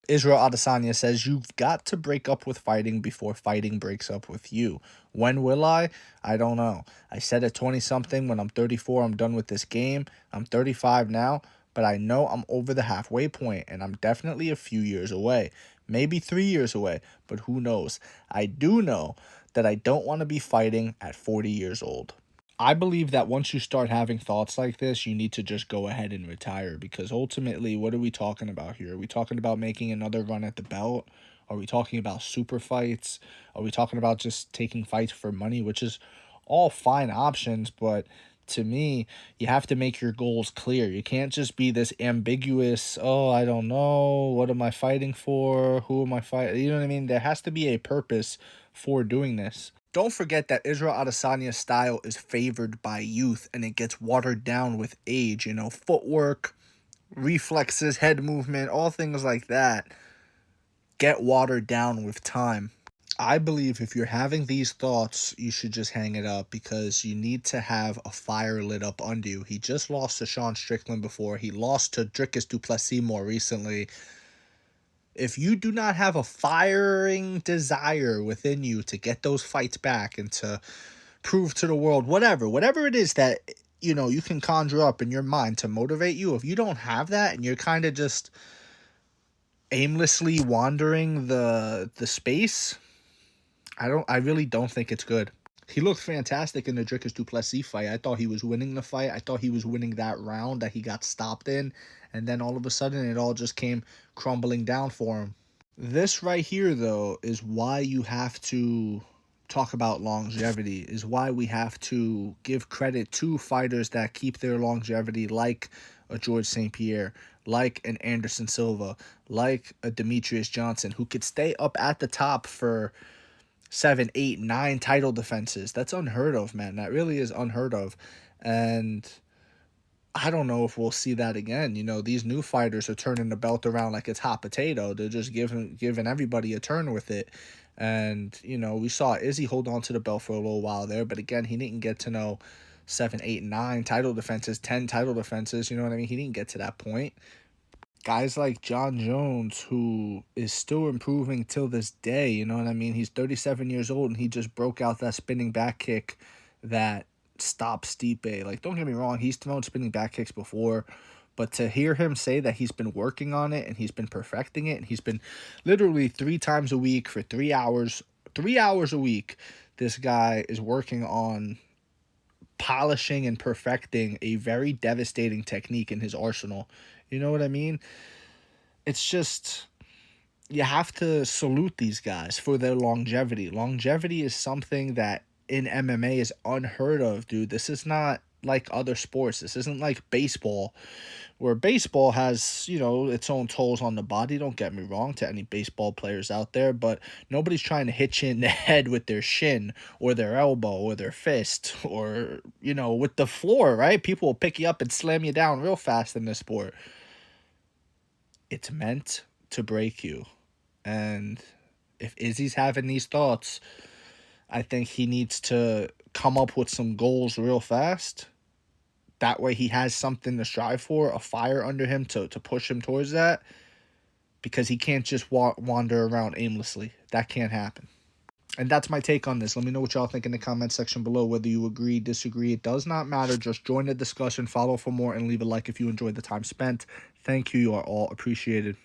Israel Adesanya says, "You've got to break up with fighting before fighting breaks up with you." When will I? I don't know. I said at 20-something, when I'm 34, I'm done with this game. I'm 35 now, but I know I'm over the halfway point, and I'm definitely a few years away. Maybe 3 years away, but who knows? I do know that I don't want to be fighting at 40 years old. I believe that once you start having thoughts like this, you need to just go ahead and retire, because ultimately, what are we talking about here? Are we talking about making another run at the belt? Are we talking about super fights? Are we talking about just taking fights for money, which is all fine options, but to me, you have to make your goals clear. You can't just be this ambiguous, oh, I don't know, what am I fighting for? Who am I fighting? You know what I mean? There has to be a purpose for doing this. Don't forget that Israel Adesanya's style is favored by youth, and it gets watered down with age. Footwork, reflexes, head movement, all things like that get watered down with time. I believe if you're having these thoughts, you should just hang it up, because you need to have a fire lit up under you. He just lost to Sean Strickland before. He lost to Dricus du Plessis more recently. If you do not have a firing desire within you to get those fights back and to prove to the world, whatever it is that you can conjure up in your mind to motivate you, if you don't have that and you're kind of just aimlessly wandering the space, I really don't think it's good. He looked fantastic in the Dricus du Plessis fight. I thought he was winning the fight. I thought he was winning that round that he got stopped in, and then all of a sudden it all just came crumbling down for him. This right here, though, is why you have to talk about longevity, is why we have to give credit to fighters that keep their longevity, like a George St. Pierre, like an Anderson Silva, like a Demetrius Johnson, who could stay up at the top for 7, 8, 9 title defenses. That's unheard of, man. That really is unheard of. And I don't know if we'll see that again. These new fighters are turning the belt around like it's hot potato. They're just giving everybody a turn with it. And, we saw Izzy hold on to the belt for a little while there, but again, he didn't get to know 7, 8, 9 title defenses, 10 title defenses. You know what I mean? He didn't get to that point. Guys like John Jones, who is still improving till this day, you know what I mean? He's 37 years old, and he just broke out that spinning back kick that stopped Stipe. Like, don't get me wrong, he's thrown spinning back kicks before, but to hear him say that he's been working on it and he's been perfecting it, and he's been literally 3 times a week for 3 hours, 3 hours a week, this guy is working on polishing and perfecting a very devastating technique in his arsenal. You know what I mean? It's just, you have to salute these guys for their longevity. Longevity is something that in MMA is unheard of, dude. This is not like other sports. This isn't like baseball, where baseball has, its own tolls on the body. Don't get me wrong to any baseball players out there, but nobody's trying to hit you in the head with their shin or their elbow or their fist or, with the floor, right? People will pick you up and slam you down real fast in this sport. It's meant to break you. And if Izzy's having these thoughts, I think he needs to come up with some goals real fast. That way he has something to strive for, a fire under him to push him towards that, because he can't just wander around aimlessly. That can't happen. And that's my take on this. Let me know what y'all think in the comment section below, whether you agree, disagree. It does not matter. Just join the discussion, follow for more, and leave a like if you enjoyed the time spent. Thank you. You are all appreciated.